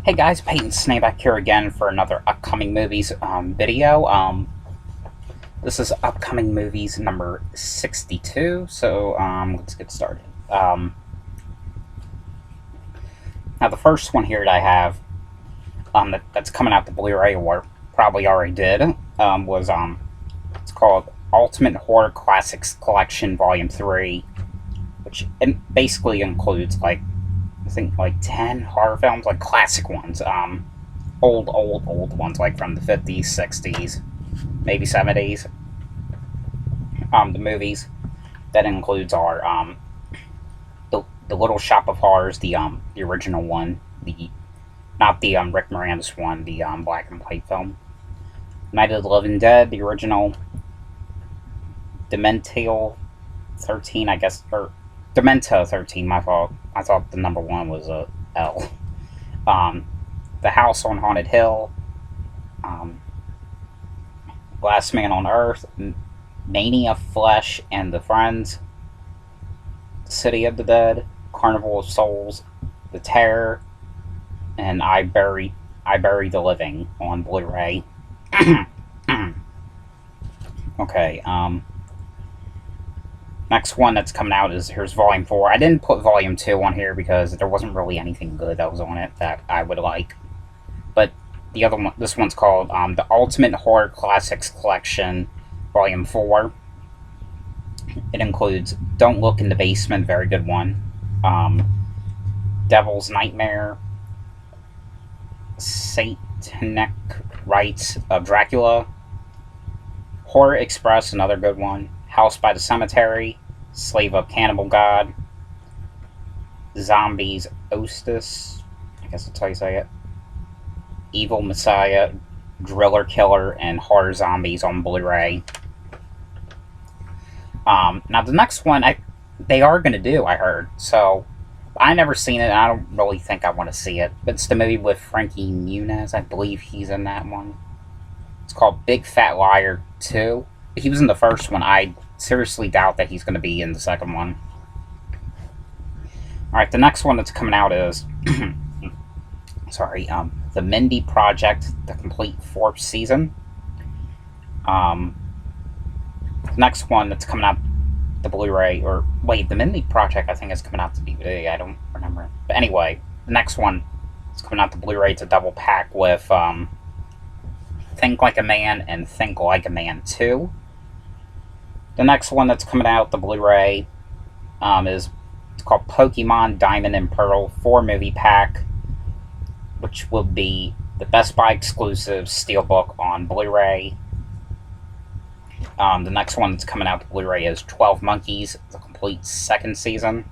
Hey guys, Peyton Snakeback here again for another upcoming movies video. This is upcoming movies number 62, so let's get started. Now the first one here that I have that's coming out the Blu-ray, or probably already did, was it's called Ultimate Horror Classics Collection Volume 3, which basically includes I think 10 horror films, like classic ones, old ones, like from the 50s, 60s, maybe 70s. The movies that includes are the Little Shop of Horrors, the original one, not the Rick Moranis one, the black and white film. Night of the Living Dead, the original. Dementia 13, I guess, or Dementia 13, my fault. I thought the number 1 was a L. The House on Haunted Hill, Last Man on Earth, MANIA-FLESH and the Friends, City of the Dead, Carnival of Souls, The Terror, and I Bury the Living on Blu-ray. Okay, next one that's coming out is, here's Volume 4. I didn't put Volume 2 on here because there wasn't really anything good that was on it that I would like. But the other one, this one's called the Ultimate Horror Classics Collection, Volume 4. It includes Don't Look in the Basement, very good one. Devil's Nightmare, Satanic Rites of Dracula, Horror Express, another good one. House by the Cemetery, Slave of Cannibal God, Zombies OASIS, I guess that's how you say it, Evil Messiah, Driller Killer, and Horror Zombies on Blu-ray. Now the next one, they are going to do, I heard, so I never seen it, and I don't really think I want to see it. But it's the movie with Frankie Muniz, I believe he's in that one. It's called Big Fat Liar 2. He was in the first one. I seriously doubt that he's going to be in the second one. Alright, the next one that's coming out is sorry, the Mindy Project, the complete 4th season. The next one that's coming out the Blu-ray, or wait, the Mindy Project I think is coming out the DVD, I don't remember. But anyway, the next one is coming out the Blu-ray. It's a double pack with Think Like a Man and Think Like a Man 2. The next one that's coming out the Blu-ray it's called Pokemon Diamond and Pearl 4-movie pack, which will be the Best Buy exclusive Steelbook on Blu-ray. The next one that's coming out the Blu-ray is 12 Monkeys, the complete 2nd season.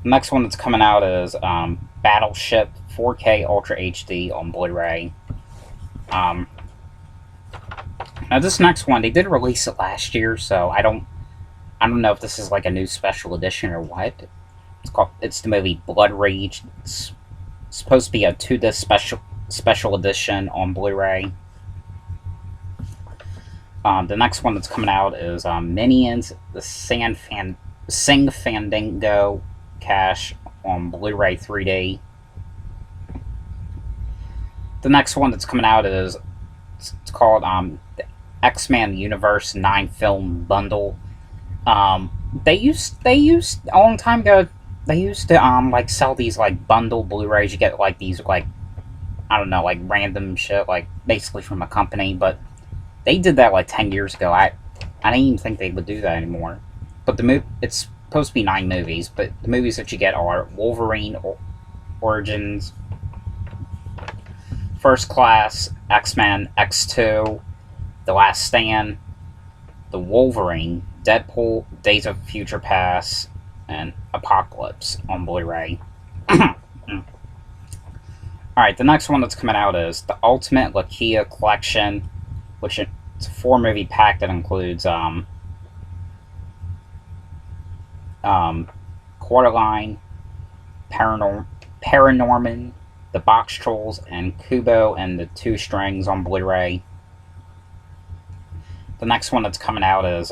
The next one that's coming out is Battleship 4K Ultra HD on Blu-ray. Now this next one, they did release it last year, so I don't know if this is like a new special edition or what. It's the movie Blood Rage. It's supposed to be a 2-disc special edition on Blu-ray. The next one that's coming out is Minions, the Sing Fandango Cash on Blu-ray 3D. The next one that's coming out is, it's called the X-Men Universe 9 film bundle. They used a long time ago. They used to like sell these like bundle Blu-rays. You get like these like, I don't know, like random shit, like basically from a company. But they did that like 10 years ago. I didn't even think they would do that anymore. But it's supposed to be 9 movies. But the movies that you get are Wolverine Origins, First Class, X-Men X2, The Last Stand, The Wolverine, Deadpool, Days of Future Past, and Apocalypse on Blu-ray. Alright, the next one that's coming out is the Ultimate Lakia Collection, which it's a 4-movie pack that includes Coraline, Paranorman, The Box Trolls, and Kubo and the 2 Strings on Blu-ray. The next one that's coming out is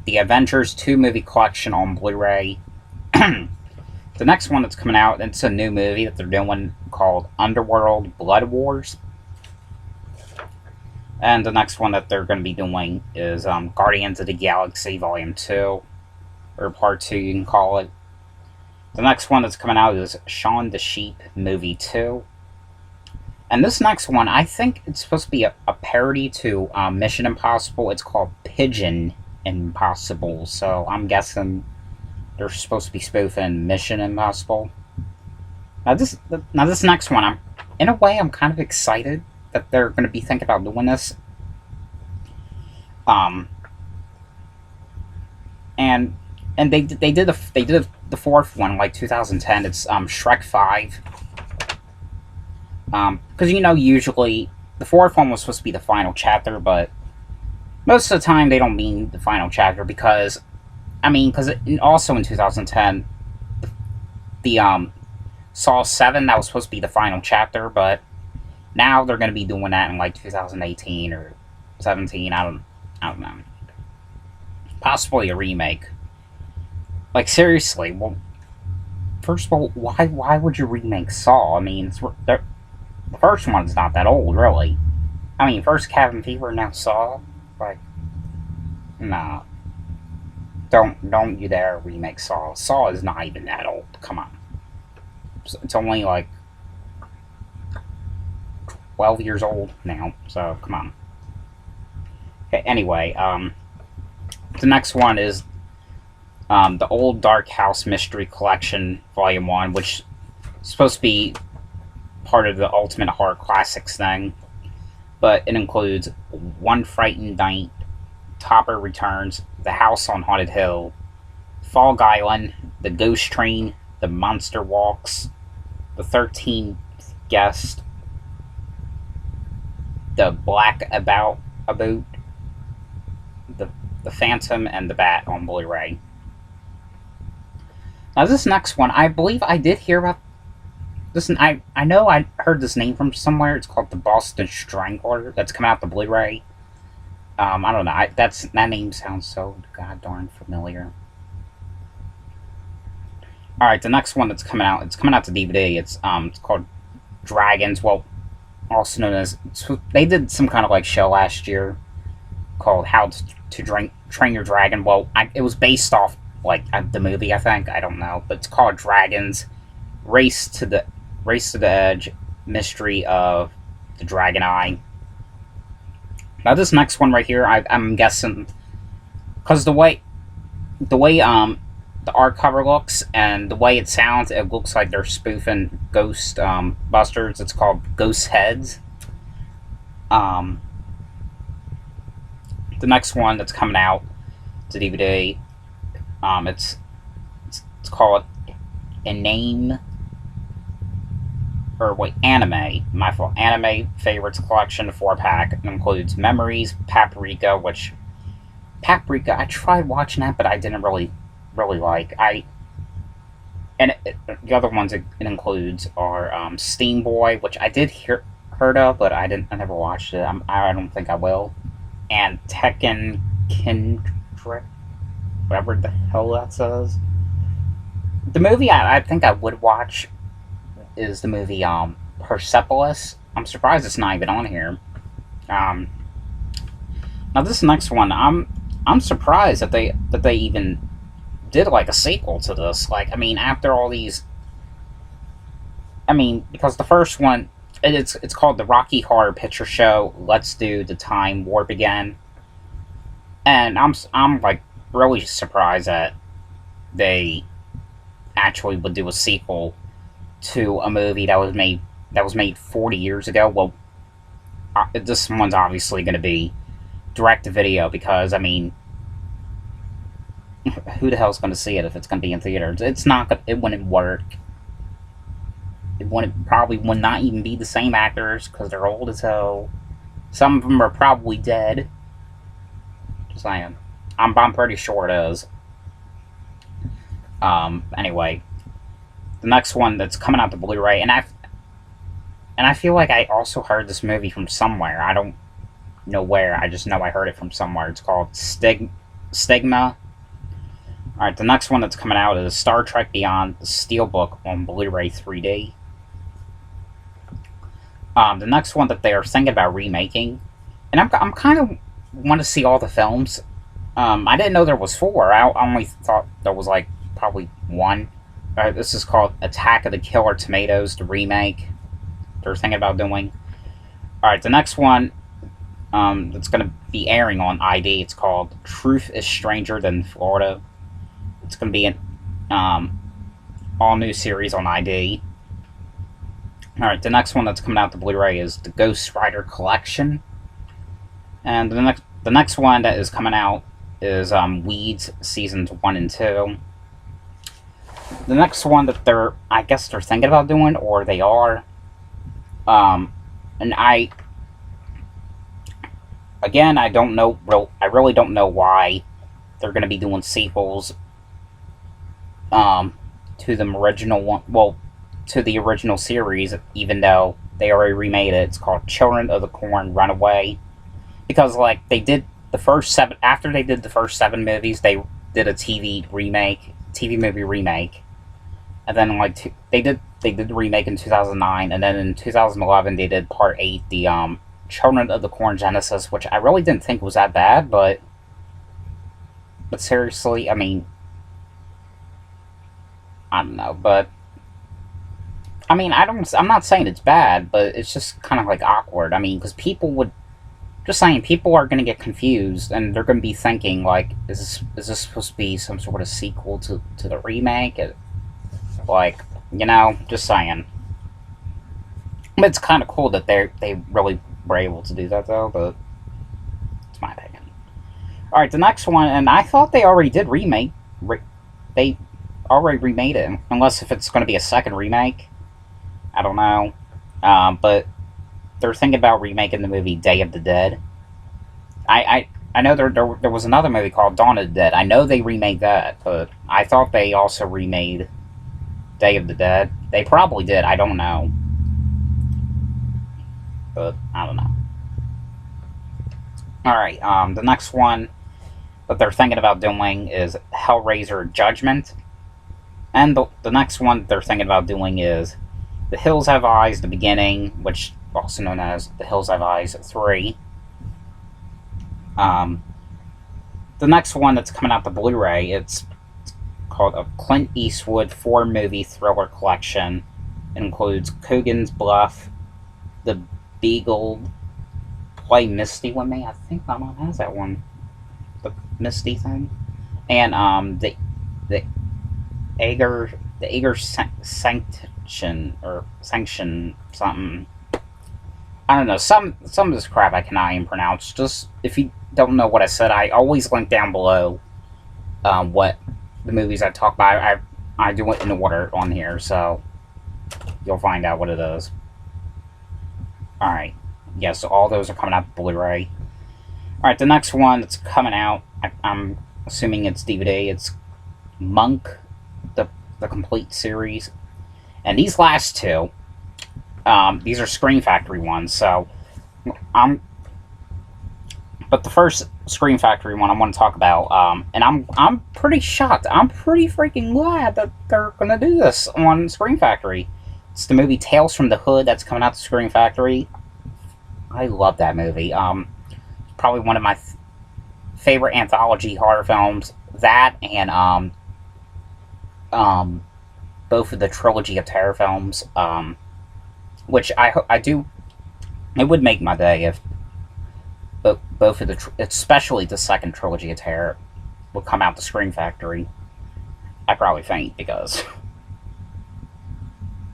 the Avengers 2-movie collection on Blu-ray. The next one that's coming out, it's a new movie that they're doing called Underworld Blood Wars. And the next one that they're going to be doing is Guardians of the Galaxy Volume 2, or Part 2 you can call it. The next one that's coming out is Shaun the Sheep Movie 2. And this next one, I think it's supposed to be a parody to Mission Impossible. It's called Pigeon Impossible, so I'm guessing they're supposed to be spoofing Mission Impossible. Now this next one, in a way, I'm kind of excited that they're going to be thinking about doing this. And they did the fourth one, like 2010. It's Shrek 5. Because usually the fourth one was supposed to be the final chapter, but most of the time they don't mean the final chapter because also in 2010 the Saw 7, that was supposed to be the final chapter, but now they're going to be doing that in like 2018 or 17. I don't know. Possibly a remake. Like, seriously, well, first of all, why would you remake Saw? I mean, the first one's not that old, really. I mean, first Cabin Fever, now Saw. Like, nah. Don't you dare remake Saw. Saw is not even that old. Come on. It's only like 12 years old now, so come on. Okay, anyway, the next one is the Old Dark House Mystery Collection Volume 1, which is supposed to be part of the Ultimate Horror Classics thing, but it includes One Frightened Night, Topper Returns, The House on Haunted Hill, Fog Island, The Ghost Train, The Monster Walks, The 13th Guest, The Black About, The Phantom, and The Bat on Blu-ray. Now this next one, I believe I did hear about this. I know I heard this name from somewhere. It's called The Boston Strangler. That's coming out the Blu-ray. I don't know. That name sounds so god darn familiar. All right, the next one that's coming out. It's coming out to DVD. It's called Dragons. Well, also known as, they did some kind of like show last year called How to Train Your Dragon. Well, it was based off like the movie, I think. I don't know, but it's called Dragons. Race to the Edge, Mystery of the Dragon Eye. Now this next one right here, I'm guessing, because the way the art cover looks and the way it sounds, it looks like they're spoofing Ghost Busters. It's called Ghost Heads. The next one that's coming out to DVD, it's called Anime. My fault. Anime Favorites Collection 4-pack. It includes Memories, Paprika, I tried watching that, but I didn't really like. The other ones it includes are Steam Boy, which I did heard of, but I never watched it. I don't think I will. And Tekken Kindred, whatever the hell that says. The movie I think I would watch is the movie Persepolis. I'm surprised it's not even on here. Now this next one, I'm surprised that they even did like a sequel to this. Like, I mean, after all these, because the first one, it's called the Rocky Horror Picture Show. Let's Do the Time Warp Again, and I'm like really surprised that they actually would do a sequel to a movie that was made 40 years ago. Well, this one's obviously going to be direct-to-video because, I mean, who the hell's going to see it if it's going to be in theaters? It wouldn't work. Probably would not even be the same actors because they're old as hell. Some of them are probably dead. Just saying. I'm pretty sure it is. Anyway, the next one that's coming out the Blu-ray, and I feel like I also heard this movie from somewhere. I don't know where. I just know I heard it from somewhere. It's called Stigma. Alright, the next one that's coming out is Star Trek Beyond, the Steelbook on Blu-ray 3D. The next one that they are thinking about remaking, and I'm kind of want to see all the films. I didn't know there was 4. I only thought there was like probably 1. Alright, this is called Attack of the Killer Tomatoes, the remake they're thinking about doing. Alright, the next one that's going to be airing on ID, it's called Truth is Stranger Than Florida. It's going to be an all-new series on ID. Alright, the next one that's coming out to Blu-ray is the Ghost Rider Collection. And the next one that is coming out is Weeds Seasons 1 and 2. The next one that I guess they're thinking about doing, or they are, and I don't know, I really don't know why they're going to be doing sequels to the original one, well, to the original series, even though they already remade it. It's called Children of the Corn Runaway, because like they did the first 7, after they did the first 7 movies, they did a TV movie remake, and then like they did the remake in 2009, and then in 2011 they did Part 8, the Children of the Corn Genesis, which I really didn't think was that bad, but seriously, I mean, I don't know, but I mean, I'm not saying it's bad, but it's just kind of like awkward. I mean, because people are going to get confused, and they're going to be thinking like, is this supposed to be some sort of sequel to the remake? Like, you know, just saying. But it's kind of cool that they really were able to do that, though. But it's my opinion. All right, the next one, and I thought they already did remake. They already remade it, unless if it's going to be a second remake. I don't know, but they're thinking about remaking the movie Day of the Dead. I know there was another movie called Dawn of the Dead. I know they remade that, but I thought they also remade Day of the Dead. They probably did. I don't know, but I don't know. All right, the next one that they're thinking about doing is Hellraiser Judgment, and the next one they're thinking about doing is The Hills Have Eyes, The Beginning, which also known as The Hills Have Eyes 3. The next one that's coming out the Blu-ray, it's called a Clint Eastwood 4-movie thriller collection. It includes Coogan's Bluff, The Beagle, Play Misty With Me. I think my mom has that one, the Misty thing, and the Ager Sanction something. I don't know, some of this crap I cannot even pronounce. Just, if you don't know what I said, I always link down below what the movies I talk about. I do it in order on here, so you'll find out what it is. Alright, yeah, so all those are coming out Blu-ray. Alright, the next one that's coming out, I'm assuming it's DVD, it's Monk, the complete series. And these last two, these are Scream Factory ones, so but the first Scream Factory one I want to talk about, and I'm pretty shocked. I'm pretty freaking glad that they're gonna do this on Scream Factory. It's the movie Tales from the Hood that's coming out to Scream Factory. I love that movie. Probably one of my favorite anthology horror films. That and both of the trilogy of terror films, which I do. It would make my day if both of the, especially the second trilogy of terror, would come out to Scream Factory. I'd probably faint because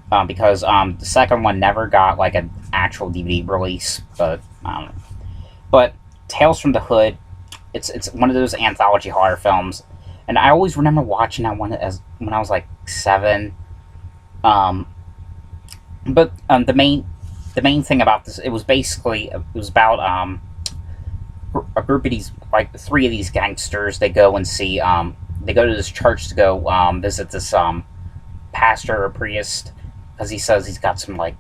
the second one never got like an actual DVD release, but I don't know. But Tales from the Hood, it's one of those anthology horror films. And I always remember watching that one when I was like 7. But the main thing about this, it was about a group of these, like 3 of these gangsters. They go and see they go to this church to go visit this pastor or priest, because he says he's got some like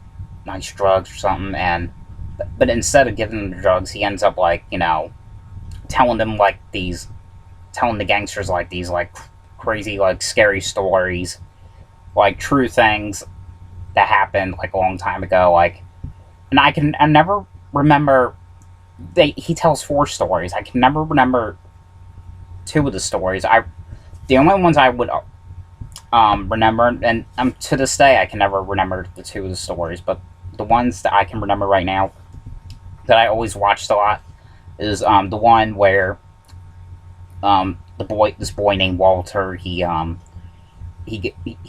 nice drugs or something. But instead of giving them the drugs, he ends up, like, you know, telling the gangsters like these like crazy, like, scary stories, like, true things that happened, like, a long time ago, like, and I never remember, he tells 4 stories, I can never remember 2 of the stories. The only ones I would, remember, and to this day, I can never remember the 2 of the stories, but the ones that I can remember right now, that I always watched a lot, is, the one where, this boy named Walter, he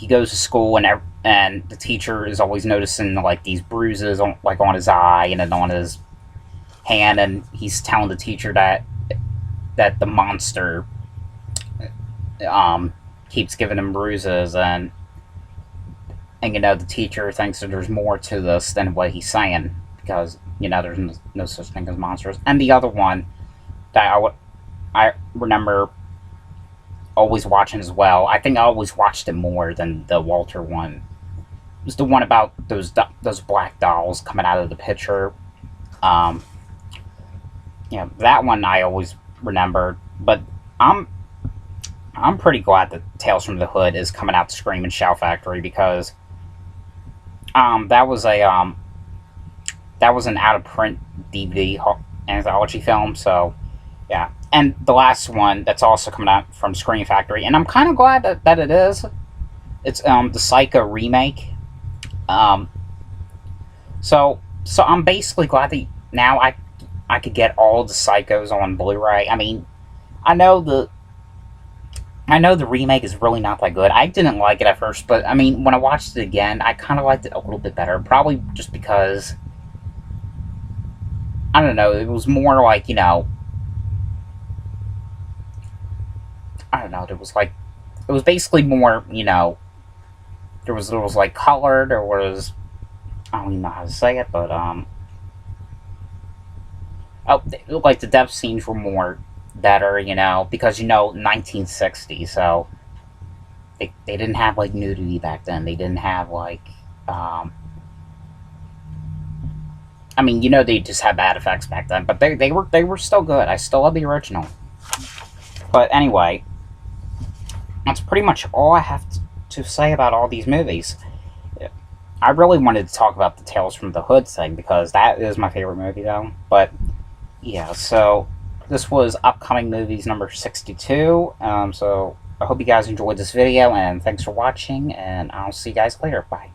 goes to school, and the teacher is always noticing, like, these bruises on, like, on his eye and then on his hand, and he's telling the teacher that the monster keeps giving him bruises, and you know, the teacher thinks that there's more to this than what he's saying, because, you know, there's no such thing as monsters. And the other one that I remember always watching as well, I think I always watched it more than the Walter one, was the one about those black dolls coming out of the picture. Yeah, that one I always remember, but I'm pretty glad that Tales from the Hood is coming out to Scream and Shout Factory, because that was an out of print DVD anthology film. So yeah, and the last one that's also coming out from Scream Factory, and I'm kind of glad that it is. It's the Psycho remake. So I'm basically glad that now I could get all the Psychos on Blu-ray. I mean, I know the remake is really not that good. I didn't like it at first, but I mean, when I watched it again, I kind of liked it a little bit better. Probably just because, I don't know, it was more like, you know, I don't know, it was basically more, you know, there was like color, there was, I don't even know how to say it, but, like the death scenes were more better, you know, because, you know, 1960, so they didn't have, like, nudity back then. They didn't have, like, I mean, you know, they just had bad effects back then, but they were still good. I still love the original. But anyway, that's pretty much all I have to say about all these movies. I really wanted to talk about the Tales from the Hood thing, because that is my favorite movie, though. But yeah, so this was Upcoming Movies number 62. So I hope you guys enjoyed this video, and thanks for watching, and I'll see you guys later. Bye.